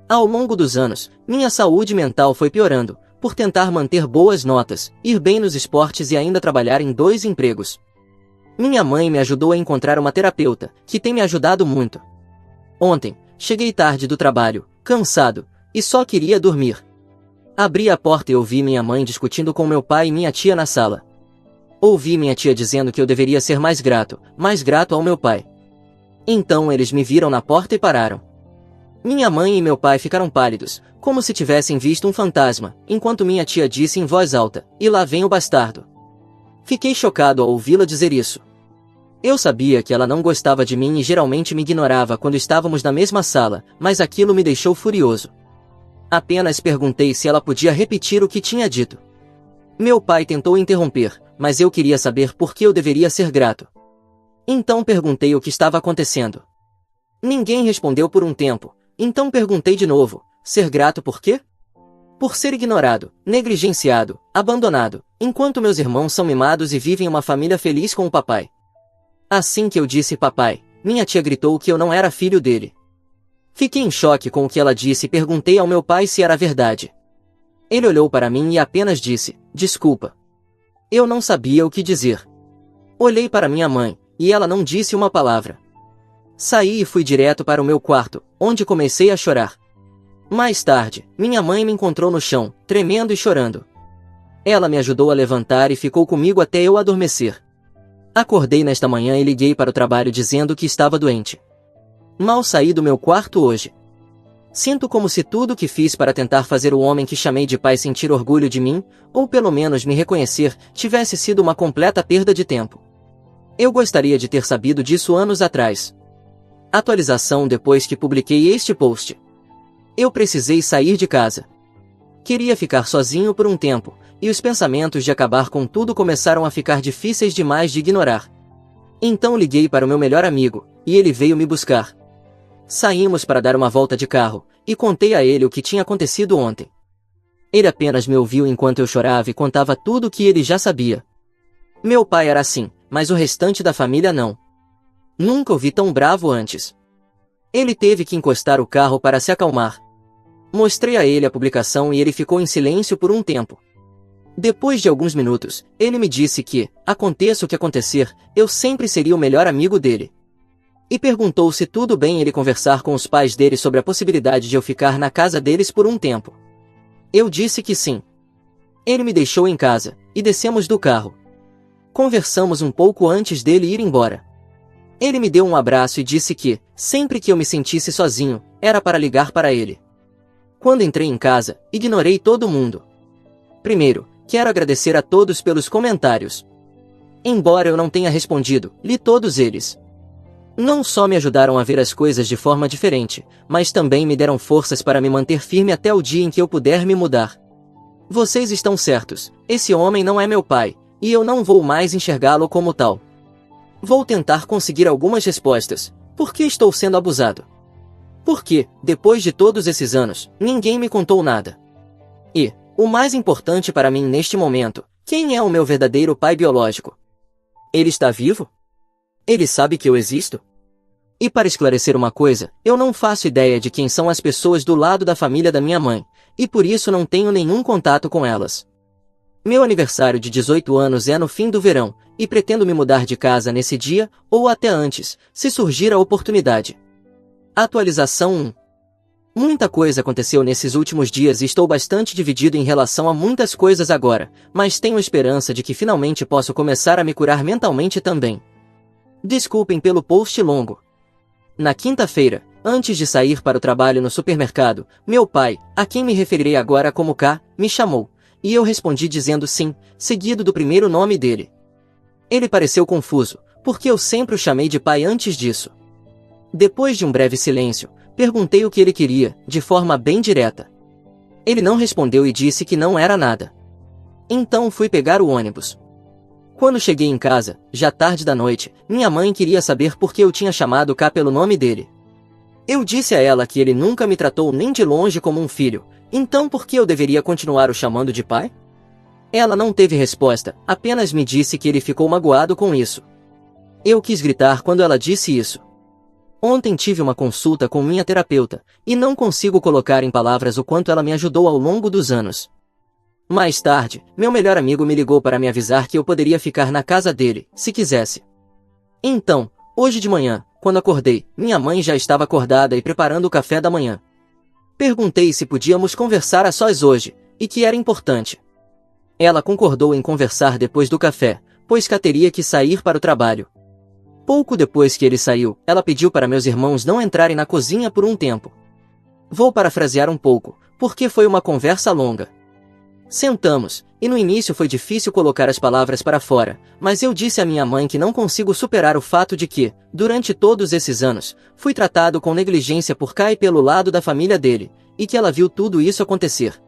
Ao longo dos anos, minha saúde mental foi piorando, por tentar manter boas notas, ir bem nos esportes e ainda trabalhar em 2 empregos. Minha mãe me ajudou a encontrar uma terapeuta, que tem me ajudado muito. Ontem, cheguei tarde do trabalho, cansado, e só queria dormir. Abri a porta e ouvi minha mãe discutindo com meu pai e minha tia na sala. Ouvi minha tia dizendo que eu deveria ser mais grato ao meu pai. Então eles me viram na porta e pararam. Minha mãe e meu pai ficaram pálidos, como se tivessem visto um fantasma, enquanto minha tia disse em voz alta, "E lá vem o bastardo." Fiquei chocado ao ouvi-la dizer isso. Eu sabia que ela não gostava de mim e geralmente me ignorava quando estávamos na mesma sala, mas aquilo me deixou furioso. Apenas perguntei se ela podia repetir o que tinha dito. Meu pai tentou interromper, mas eu queria saber por que eu deveria ser grato. Então perguntei o que estava acontecendo. Ninguém respondeu por um tempo, então perguntei de novo, ser grato por quê? Por ser ignorado, negligenciado, abandonado, enquanto meus irmãos são mimados e vivem uma família feliz com o papai. Assim que eu disse papai, minha tia gritou que eu não era filho dele. Fiquei em choque com o que ela disse e perguntei ao meu pai se era verdade. Ele olhou para mim e apenas disse, desculpa. Eu não sabia o que dizer. Olhei para minha mãe, e ela não disse uma palavra. Saí e fui direto para o meu quarto, onde comecei a chorar. Mais tarde, minha mãe me encontrou no chão, tremendo e chorando. Ela me ajudou a levantar e ficou comigo até eu adormecer. Acordei nesta manhã e liguei para o trabalho dizendo que estava doente. Mal saí do meu quarto hoje. Sinto como se tudo o que fiz para tentar fazer o homem que chamei de pai sentir orgulho de mim, ou pelo menos me reconhecer, tivesse sido uma completa perda de tempo. Eu gostaria de ter sabido disso anos atrás. Atualização depois que publiquei este post. Eu precisei sair de casa. Queria ficar sozinho por um tempo, e os pensamentos de acabar com tudo começaram a ficar difíceis demais de ignorar. Então liguei para o meu melhor amigo, e ele veio me buscar. Saímos para dar uma volta de carro, e contei a ele o que tinha acontecido ontem. Ele apenas me ouviu enquanto eu chorava e contava tudo o que ele já sabia. Meu pai era assim, mas o restante da família não. Nunca o vi tão bravo antes. Ele teve que encostar o carro para se acalmar. Mostrei a ele a publicação e ele ficou em silêncio por um tempo. Depois de alguns minutos, ele me disse que, aconteça o que acontecer, eu sempre seria o melhor amigo dele. E perguntou se tudo bem ele conversar com os pais dele sobre a possibilidade de eu ficar na casa deles por um tempo. Eu disse que sim. Ele me deixou em casa, e descemos do carro. Conversamos um pouco antes dele ir embora. Ele me deu um abraço e disse que, sempre que eu me sentisse sozinho, era para ligar para ele. Quando entrei em casa, ignorei todo mundo. Primeiro, quero agradecer a todos pelos comentários. Embora eu não tenha respondido, li todos eles. Não só me ajudaram a ver as coisas de forma diferente, mas também me deram forças para me manter firme até o dia em que eu puder me mudar. Vocês estão certos, esse homem não é meu pai, e eu não vou mais enxergá-lo como tal. Vou tentar conseguir algumas respostas. Por que estou sendo abusado? Porque, depois de todos esses anos, ninguém me contou nada. E, o mais importante para mim neste momento, quem é o meu verdadeiro pai biológico? Ele está vivo? Ele sabe que eu existo? E para esclarecer uma coisa, eu não faço ideia de quem são as pessoas do lado da família da minha mãe, e por isso não tenho nenhum contato com elas. Meu aniversário de 18 anos é no fim do verão, e pretendo me mudar de casa nesse dia, ou até antes, se surgir a oportunidade. Atualização 1. Muita coisa aconteceu nesses últimos dias e estou bastante dividido em relação a muitas coisas agora, mas tenho esperança de que finalmente posso começar a me curar mentalmente também. Desculpem pelo post longo. Na quinta-feira, antes de sair para o trabalho no supermercado, meu pai, a quem me referirei agora como K, me chamou, e eu respondi dizendo sim, seguido do primeiro nome dele. Ele pareceu confuso, porque eu sempre o chamei de pai antes disso. Depois de um breve silêncio, perguntei o que ele queria, de forma bem direta. Ele não respondeu e disse que não era nada. Então fui pegar o ônibus. Quando cheguei em casa, já tarde da noite, minha mãe queria saber por que eu tinha chamado K pelo nome dele. Eu disse a ela que ele nunca me tratou nem de longe como um filho, então por que eu deveria continuar o chamando de pai? Ela não teve resposta, apenas me disse que ele ficou magoado com isso. Eu quis gritar quando ela disse isso. Ontem tive uma consulta com minha terapeuta, e não consigo colocar em palavras o quanto ela me ajudou ao longo dos anos. Mais tarde, meu melhor amigo me ligou para me avisar que eu poderia ficar na casa dele, se quisesse. Então, hoje de manhã, quando acordei, minha mãe já estava acordada e preparando o café da manhã. Perguntei se podíamos conversar a sós hoje, e que era importante. Ela concordou em conversar depois do café, pois K teria que sair para o trabalho. Pouco depois que ele saiu, ela pediu para meus irmãos não entrarem na cozinha por um tempo. Vou parafrasear um pouco, porque foi uma conversa longa. Sentamos, e no início foi difícil colocar as palavras para fora, mas eu disse à minha mãe que não consigo superar o fato de que, durante todos esses anos, fui tratado com negligência por K e pelo lado da família dele, e que ela viu tudo isso acontecer.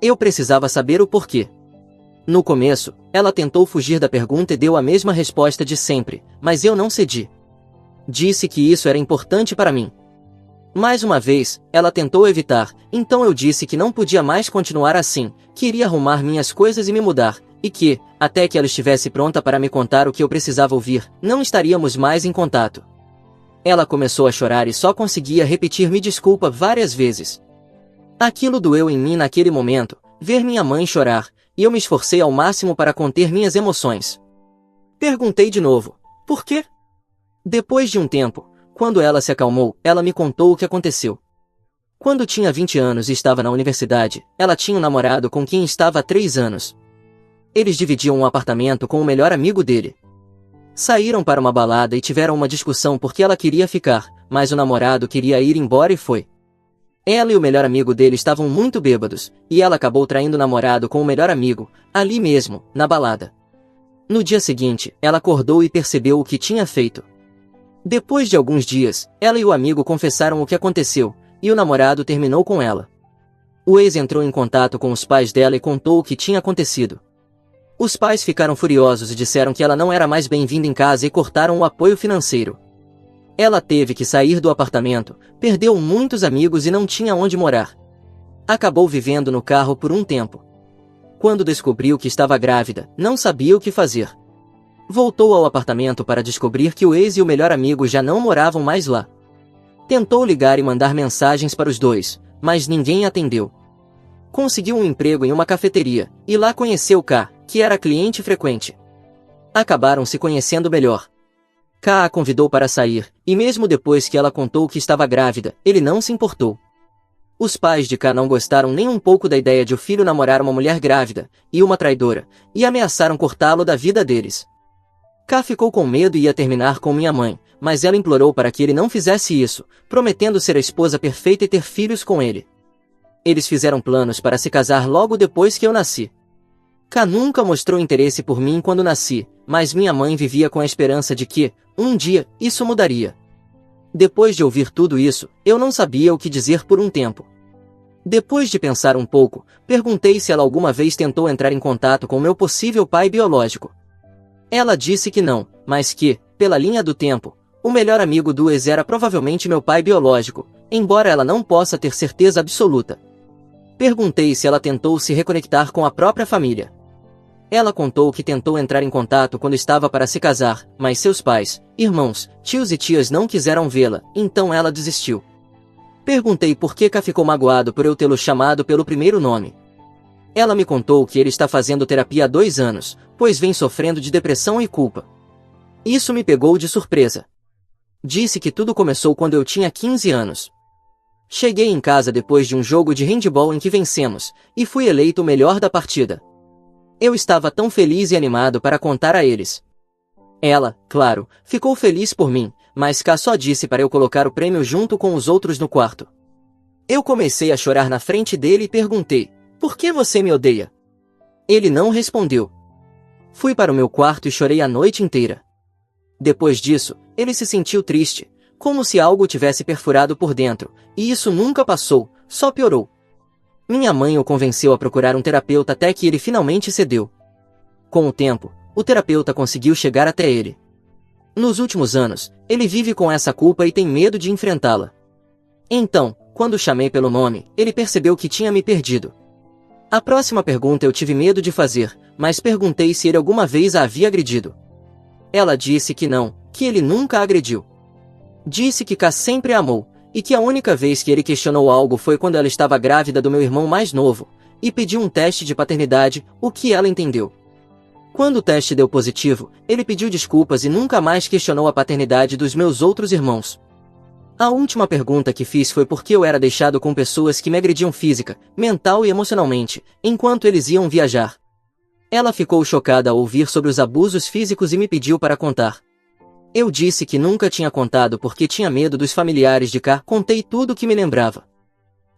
Eu precisava saber o porquê. No começo, ela tentou fugir da pergunta e deu a mesma resposta de sempre, mas eu não cedi. Disse que isso era importante para mim. Mais uma vez, ela tentou evitar, então eu disse que não podia mais continuar assim, que iria arrumar minhas coisas e me mudar, e que, até que ela estivesse pronta para me contar o que eu precisava ouvir, não estaríamos mais em contato. Ela começou a chorar e só conseguia repetir "me desculpa" várias vezes. Aquilo doeu em mim naquele momento, ver minha mãe chorar, e eu me esforcei ao máximo para conter minhas emoções. Perguntei de novo: por quê? Depois de um tempo, quando ela se acalmou, ela me contou o que aconteceu. Quando tinha 20 anos e estava na universidade, ela tinha um namorado com quem estava há 3 anos. Eles dividiam um apartamento com o melhor amigo dele. Saíram para uma balada e tiveram uma discussão porque ela queria ficar, mas o namorado queria ir embora e foi. Ela e o melhor amigo dele estavam muito bêbados, e ela acabou traindo o namorado com o melhor amigo, ali mesmo, na balada. No dia seguinte, ela acordou e percebeu o que tinha feito. Depois de alguns dias, ela e o amigo confessaram o que aconteceu, e o namorado terminou com ela. O ex entrou em contato com os pais dela e contou o que tinha acontecido. Os pais ficaram furiosos e disseram que ela não era mais bem-vinda em casa e cortaram o apoio financeiro. Ela teve que sair do apartamento, perdeu muitos amigos e não tinha onde morar. Acabou vivendo no carro por um tempo. Quando descobriu que estava grávida, não sabia o que fazer. Voltou ao apartamento para descobrir que o ex e o melhor amigo já não moravam mais lá. Tentou ligar e mandar mensagens para os dois, mas ninguém atendeu. Conseguiu um emprego em uma cafeteria, e lá conheceu K, que era cliente frequente. Acabaram se conhecendo melhor. K a convidou para sair, e mesmo depois que ela contou que estava grávida, ele não se importou. Os pais de K não gostaram nem um pouco da ideia de o filho namorar uma mulher grávida, e uma traidora, e ameaçaram cortá-lo da vida deles. K ficou com medo e ia terminar com minha mãe, mas ela implorou para que ele não fizesse isso, prometendo ser a esposa perfeita e ter filhos com ele. Eles fizeram planos para se casar logo depois que eu nasci. K nunca mostrou interesse por mim quando nasci, mas minha mãe vivia com a esperança de que, um dia, isso mudaria. Depois de ouvir tudo isso, eu não sabia o que dizer por um tempo. Depois de pensar um pouco, perguntei se ela alguma vez tentou entrar em contato com meu possível pai biológico. Ela disse que não, mas que, pela linha do tempo, o melhor amigo do ex era provavelmente meu pai biológico, embora ela não possa ter certeza absoluta. Perguntei se ela tentou se reconectar com a própria família. Ela contou que tentou entrar em contato quando estava para se casar, mas seus pais, irmãos, tios e tias não quiseram vê-la, então ela desistiu. Perguntei por que K ficou magoado por eu tê-lo chamado pelo primeiro nome. Ela me contou que ele está fazendo terapia há 2 anos, pois vem sofrendo de depressão e culpa. Isso me pegou de surpresa. Disse que tudo começou quando eu tinha 15 anos. Cheguei em casa depois de um jogo de handebol em que vencemos, e fui eleito o melhor da partida. Eu estava tão feliz e animado para contar a eles. Ela, claro, ficou feliz por mim, mas K só disse para eu colocar o prêmio junto com os outros no quarto. Eu comecei a chorar na frente dele e perguntei: por que você me odeia? Ele não respondeu. Fui para o meu quarto e chorei a noite inteira. Depois disso, ele se sentiu triste, como se algo tivesse perfurado por dentro, e isso nunca passou, só piorou. Minha mãe o convenceu a procurar um terapeuta até que ele finalmente cedeu. Com o tempo, o terapeuta conseguiu chegar até ele. Nos últimos anos, ele vive com essa culpa e tem medo de enfrentá-la. Então, quando chamei pelo nome, ele percebeu que tinha me perdido. A próxima pergunta eu tive medo de fazer, mas perguntei se ele alguma vez a havia agredido. Ela disse que não, que ele nunca a agrediu. Disse que K sempre a amou, e que a única vez que ele questionou algo foi quando ela estava grávida do meu irmão mais novo, e pediu um teste de paternidade, o que ela entendeu. Quando o teste deu positivo, ele pediu desculpas e nunca mais questionou a paternidade dos meus outros irmãos. A última pergunta que fiz foi por que eu era deixado com pessoas que me agrediam física, mental e emocionalmente, enquanto eles iam viajar. Ela ficou chocada ao ouvir sobre os abusos físicos e me pediu para contar. Eu disse que nunca tinha contado porque tinha medo dos familiares de K. Contei tudo o que me lembrava.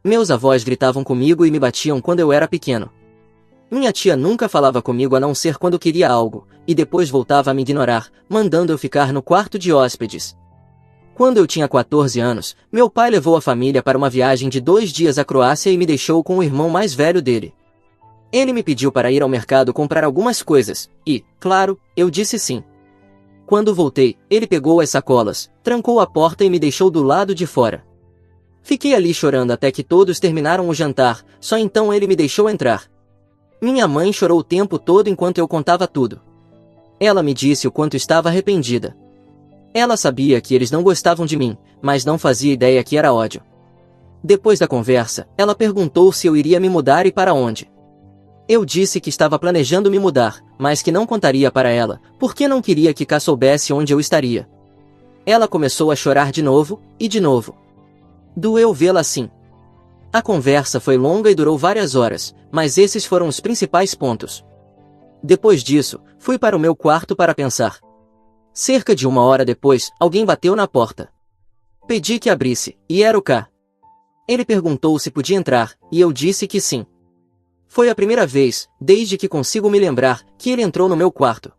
Meus avós gritavam comigo e me batiam quando eu era pequeno. Minha tia nunca falava comigo a não ser quando queria algo, e depois voltava a me ignorar, mandando eu ficar no quarto de hóspedes. Quando eu tinha 14 anos, meu pai levou a família para uma viagem de 2 dias à Croácia e me deixou com o irmão mais velho dele. Ele me pediu para ir ao mercado comprar algumas coisas, e, claro, eu disse sim. Quando voltei, ele pegou as sacolas, trancou a porta e me deixou do lado de fora. Fiquei ali chorando até que todos terminaram o jantar, só então ele me deixou entrar. Minha mãe chorou o tempo todo enquanto eu contava tudo. Ela me disse o quanto estava arrependida. Ela sabia que eles não gostavam de mim, mas não fazia ideia que era ódio. Depois da conversa, ela perguntou se eu iria me mudar e para onde. Eu disse que estava planejando me mudar, mas que não contaria para ela, porque não queria que Ká soubesse onde eu estaria. Ela começou a chorar de novo, e de novo. Doeu vê-la assim. A conversa foi longa e durou várias horas, mas esses foram os principais pontos. Depois disso, fui para o meu quarto para pensar. Cerca de 1 hora depois, alguém bateu na porta. Pedi que abrisse, e era o Ká. Ele perguntou se podia entrar, e eu disse que sim. Foi a primeira vez, desde que consigo me lembrar, que ele entrou no meu quarto.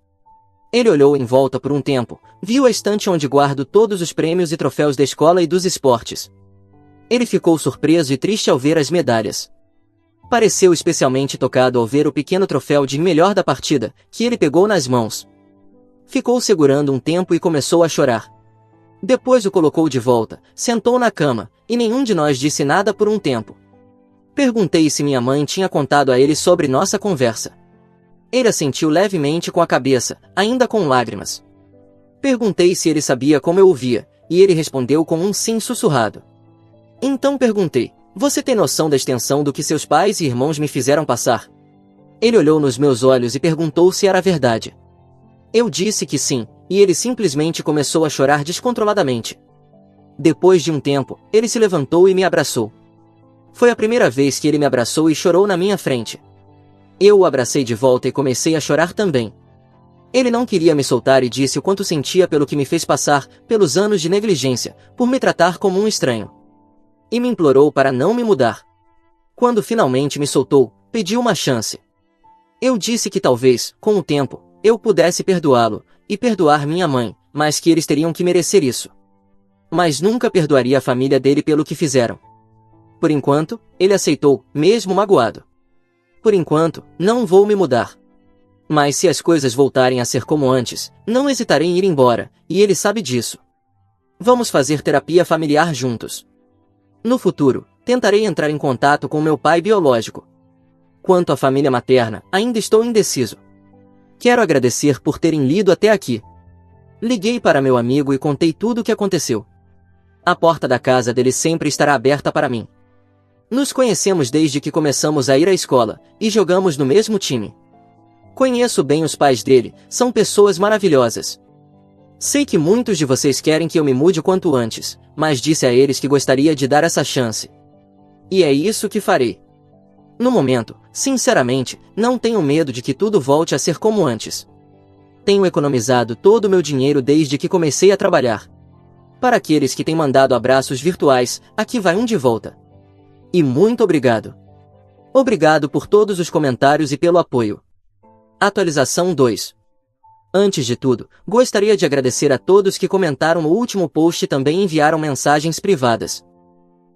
Ele olhou em volta por um tempo, viu a estante onde guardo todos os prêmios e troféus da escola e dos esportes. Ele ficou surpreso e triste ao ver as medalhas. Pareceu especialmente tocado ao ver o pequeno troféu de melhor da partida, que ele pegou nas mãos. Ficou segurando um tempo e começou a chorar. Depois o colocou de volta, sentou na cama, e nenhum de nós disse nada por um tempo. Perguntei se minha mãe tinha contado a ele sobre nossa conversa. Ele assentiu levemente com a cabeça, ainda com lágrimas. Perguntei se ele sabia como eu o via, e ele respondeu com um sim sussurrado. Então perguntei, você tem noção da extensão do que seus pais e irmãos me fizeram passar? Ele olhou nos meus olhos e perguntou se era verdade. Eu disse que sim, e ele simplesmente começou a chorar descontroladamente. Depois de um tempo, ele se levantou e me abraçou. Foi a primeira vez que ele me abraçou e chorou na minha frente. Eu o abracei de volta e comecei a chorar também. Ele não queria me soltar e disse o quanto sentia pelo que me fez passar, pelos anos de negligência, por me tratar como um estranho. E me implorou para não me mudar. Quando finalmente me soltou, pediu uma chance. Eu disse que talvez, com o tempo, eu pudesse perdoá-lo, e perdoar minha mãe, mas que eles teriam que merecer isso. Mas nunca perdoaria a família dele pelo que fizeram. Por enquanto, ele aceitou, mesmo magoado. Por enquanto, não vou me mudar. Mas se as coisas voltarem a ser como antes, não hesitarei em ir embora, e ele sabe disso. Vamos fazer terapia familiar juntos. No futuro, tentarei entrar em contato com meu pai biológico. Quanto à família materna, ainda estou indeciso. Quero agradecer por terem lido até aqui. Liguei para meu amigo e contei tudo o que aconteceu. A porta da casa dele sempre estará aberta para mim. Nos conhecemos desde que começamos a ir à escola, e jogamos no mesmo time. Conheço bem os pais dele, são pessoas maravilhosas. Sei que muitos de vocês querem que eu me mude o quanto antes, mas disse a eles que gostaria de dar essa chance. E é isso que farei. No momento, sinceramente, não tenho medo de que tudo volte a ser como antes. Tenho economizado todo o meu dinheiro desde que comecei a trabalhar. Para aqueles que têm mandado abraços virtuais, aqui vai um de volta. E muito obrigado. Obrigado por todos os comentários e pelo apoio. Atualização 2. Antes de tudo, gostaria de agradecer a todos que comentaram no último post e também enviaram mensagens privadas.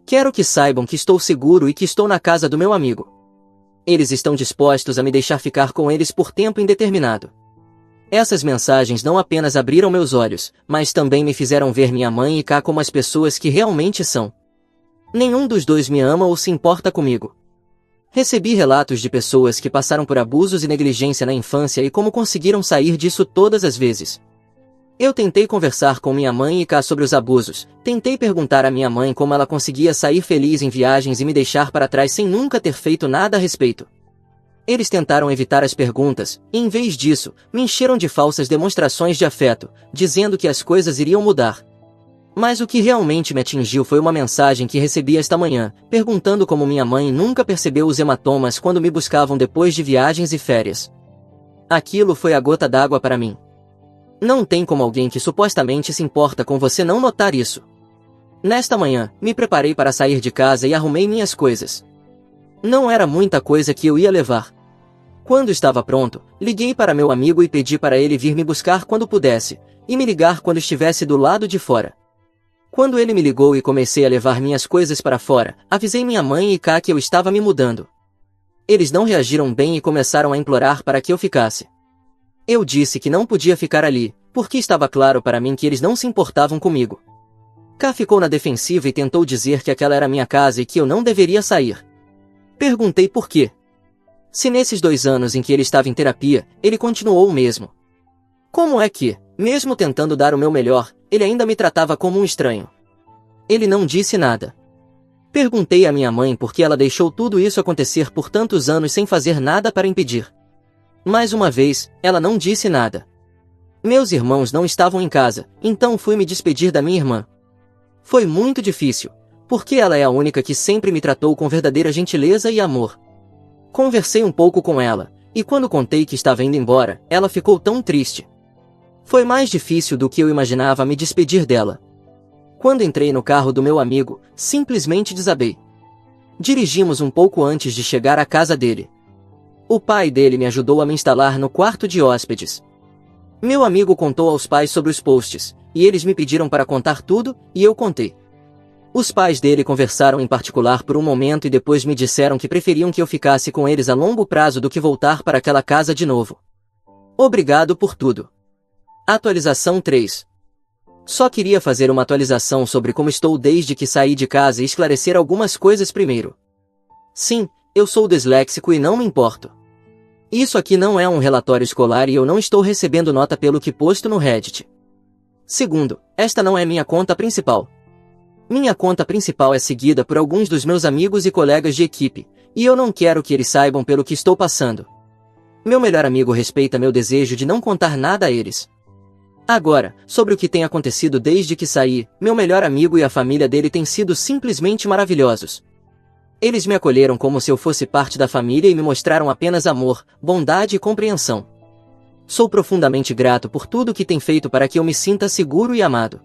Quero que saibam que estou seguro e que estou na casa do meu amigo. Eles estão dispostos a me deixar ficar com eles por tempo indeterminado. Essas mensagens não apenas abriram meus olhos, mas também me fizeram ver minha mãe e Ká como as pessoas que realmente são. Nenhum dos dois me ama ou se importa comigo. Recebi relatos de pessoas que passaram por abusos e negligência na infância e como conseguiram sair disso todas as vezes. Eu tentei conversar com minha mãe e Ká sobre os abusos, tentei perguntar à minha mãe como ela conseguia sair feliz em viagens e me deixar para trás sem nunca ter feito nada a respeito. Eles tentaram evitar as perguntas, e em vez disso, me encheram de falsas demonstrações de afeto, dizendo que as coisas iriam mudar. Mas o que realmente me atingiu foi uma mensagem que recebi esta manhã, perguntando como minha mãe nunca percebeu os hematomas quando me buscavam depois de viagens e férias. Aquilo foi a gota d'água para mim. Não tem como alguém que supostamente se importa com você não notar isso. Nesta manhã, me preparei para sair de casa e arrumei minhas coisas. Não era muita coisa que eu ia levar. Quando estava pronto, liguei para meu amigo e pedi para ele vir me buscar quando pudesse, e me ligar quando estivesse do lado de fora. Quando ele me ligou e comecei a levar minhas coisas para fora, avisei minha mãe e Ká que eu estava me mudando. Eles não reagiram bem e começaram a implorar para que eu ficasse. Eu disse que não podia ficar ali, porque estava claro para mim que eles não se importavam comigo. K ficou na defensiva e tentou dizer que aquela era minha casa e que eu não deveria sair. Perguntei por quê. Se nesses 2 anos em que ele estava em terapia, ele continuou o mesmo. Como é que, mesmo tentando dar o meu melhor, ele ainda me tratava como um estranho? Ele não disse nada. Perguntei à minha mãe por que ela deixou tudo isso acontecer por tantos anos sem fazer nada para impedir. Mais uma vez, ela não disse nada. Meus irmãos não estavam em casa, então fui me despedir da minha irmã. Foi muito difícil, porque ela é a única que sempre me tratou com verdadeira gentileza e amor. Conversei um pouco com ela, e quando contei que estava indo embora, ela ficou tão triste. Foi mais difícil do que eu imaginava me despedir dela. Quando entrei no carro do meu amigo, simplesmente desabei. Dirigimos um pouco antes de chegar à casa dele. O pai dele me ajudou a me instalar no quarto de hóspedes. Meu amigo contou aos pais sobre os posts, e eles me pediram para contar tudo, e eu contei. Os pais dele conversaram em particular por um momento e depois me disseram que preferiam que eu ficasse com eles a longo prazo do que voltar para aquela casa de novo. Obrigado por tudo. Atualização 3. Só queria fazer uma atualização sobre como estou desde que saí de casa e esclarecer algumas coisas primeiro. Sim, eu sou disléxico e não me importo. Isso aqui não é um relatório escolar e eu não estou recebendo nota pelo que posto no Reddit. Segundo, esta não é minha conta principal. Minha conta principal é seguida por alguns dos meus amigos e colegas de equipe, e eu não quero que eles saibam pelo que estou passando. Meu melhor amigo respeita meu desejo de não contar nada a eles. Agora, sobre o que tem acontecido desde que saí, meu melhor amigo e a família dele têm sido simplesmente maravilhosos. Eles me acolheram como se eu fosse parte da família e me mostraram apenas amor, bondade e compreensão. Sou profundamente grato por tudo que tem feito para que eu me sinta seguro e amado.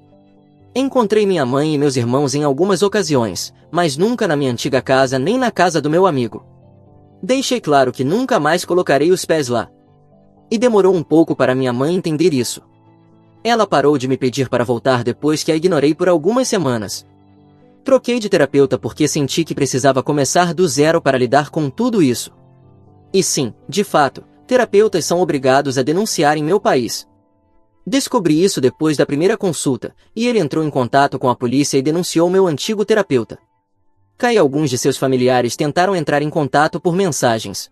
Encontrei minha mãe e meus irmãos em algumas ocasiões, mas nunca na minha antiga casa nem na casa do meu amigo. Deixei claro que nunca mais colocarei os pés lá. E demorou um pouco para minha mãe entender isso. Ela parou de me pedir para voltar depois que a ignorei por algumas semanas. Troquei de terapeuta porque senti que precisava começar do zero para lidar com tudo isso. E sim, de fato, terapeutas são obrigados a denunciar em meu país. Descobri isso depois da primeira consulta, e ele entrou em contato com a polícia e denunciou meu antigo terapeuta. Kai e alguns de seus familiares tentaram entrar em contato por mensagens.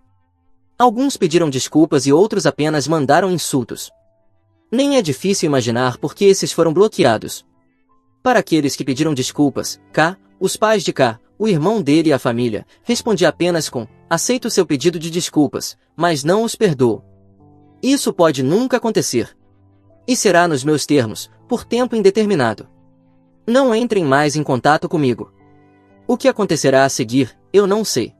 Alguns pediram desculpas e outros apenas mandaram insultos. Nem é difícil imaginar por que esses foram bloqueados. Para aqueles que pediram desculpas, K, os pais de K, o irmão dele e a família, respondi apenas com: aceito seu pedido de desculpas, mas não os perdoo. Isso pode nunca acontecer. E será nos meus termos, por tempo indeterminado. Não entrem mais em contato comigo. O que acontecerá a seguir, eu não sei.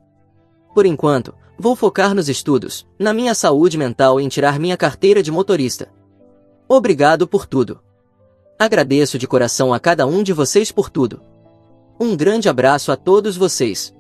Por enquanto, vou focar nos estudos, na minha saúde mental e em tirar minha carteira de motorista. Obrigado por tudo. Agradeço de coração a cada um de vocês por tudo. Um grande abraço a todos vocês.